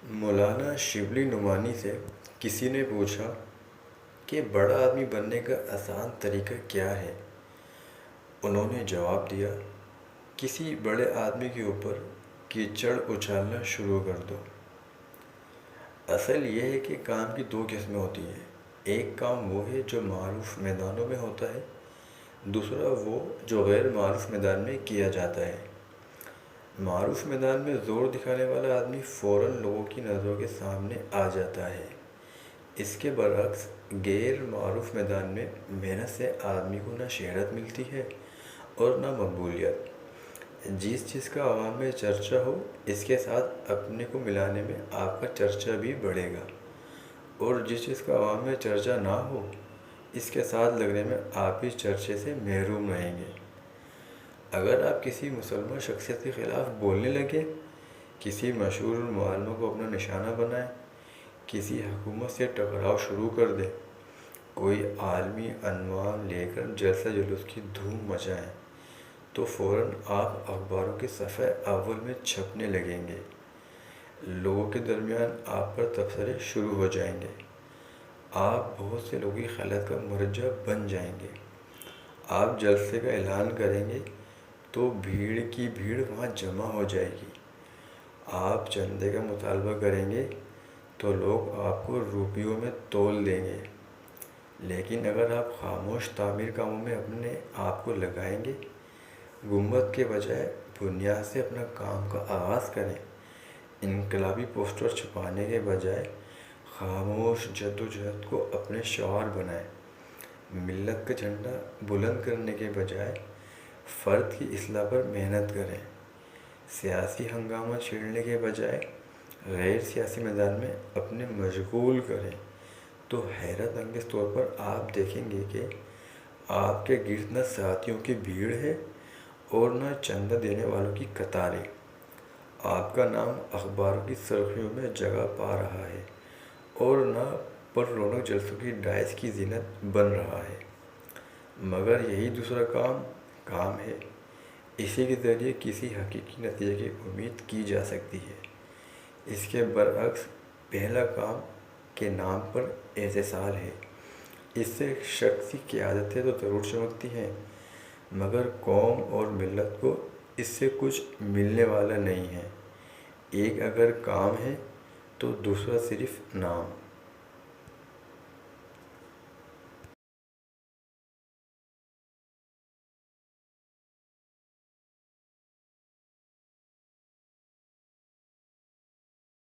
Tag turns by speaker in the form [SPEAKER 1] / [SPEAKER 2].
[SPEAKER 1] مولانا شبلی نعمانی سے کسی نے پوچھا کہ بڑا آدمی بننے کا آسان طریقہ کیا ہے؟ انہوں نے جواب دیا، کسی بڑے آدمی کے اوپر کیچڑ اچھالنا شروع کر دو۔ اصل یہ ہے کہ کام کی دو قسمیں ہوتی ہیں۔ ایک کام وہ ہے جو معروف میدانوں میں ہوتا ہے، دوسرا وہ جو غیر معروف میدان میں کیا جاتا ہے۔ معروف میدان میں زور دکھانے والا آدمی فوراً لوگوں کی نظروں کے سامنے آ جاتا ہے۔ اس کے برعکس غیر معروف میدان میں محنت سے آدمی کو نہ شہرت ملتی ہے اور نہ مقبولیت۔ جس چیز کا عوام میں چرچا ہو، اس کے ساتھ اپنے کو ملانے میں آپ کا چرچا بھی بڑھے گا، اور جس چیز کا عوام میں چرچا نہ ہو، اس کے ساتھ لگنے میں آپ بھی چرچے سے محروم رہیں گے۔ اگر آپ کسی مسلمان شخصیت کے خلاف بولنے لگیں، کسی مشہور معلم کو اپنا نشانہ بنائیں، کسی حکومت سے ٹکراؤ شروع کر دیں، کوئی عالمی عنوان لے کر جلسہ جلوس کی دھوم مچائیں، تو فوراً آپ اخباروں کے صفحہ اول میں چھپنے لگیں گے۔ لوگوں کے درمیان آپ پر تبصرے شروع ہو جائیں گے۔ آپ بہت سے لوگوں کی خیالات کا مرجع بن جائیں گے۔ آپ جلسے کا اعلان کریں گے تو بھیڑ کی بھیڑ وہاں جمع ہو جائے گی۔ آپ چندے کا مطالبہ کریں گے تو لوگ آپ کو روپیوں میں تول دیں گے۔ لیکن اگر آپ خاموش تعمیر کاموں میں اپنے آپ کو لگائیں گے، گنبد کے بجائے بنیاد سے اپنا کام کا آغاز کریں، انقلابی پوسٹر چھپانے کے بجائے خاموش جدوجہد کو اپنے شعار بنائیں، ملت کا جھنڈا بلند کرنے کے بجائے فرد کی اصلاح پر محنت کریں، سیاسی ہنگامہ چھیڑنے کے بجائے غیر سیاسی میدان میں اپنے مشغول کریں، تو حیرت انگیز طور پر آپ دیکھیں گے کہ آپ کے گرد نہ ساتھیوں کی بھیڑ ہے اور نہ چندہ دینے والوں کی قطاریں۔ آپ کا نام اخباروں کی سرخیوں میں جگہ پا رہا ہے اور نہ پر رونق جلسوں کی ڈائز کی زینت بن رہا ہے۔ مگر یہی دوسرا کام ہے۔ اسی کے ذریعے کسی حقیقی نتیجے کی امید کی جا سکتی ہے۔ اس کے برعکس پہلا کام کے نام پر احتسال ہے۔ اس سے شخصی قیادتیں تو ضرور چمکتی ہیں، مگر قوم اور ملت کو اس سے کچھ ملنے والا نہیں ہے۔ ایک اگر کام ہے تو دوسرا صرف نام۔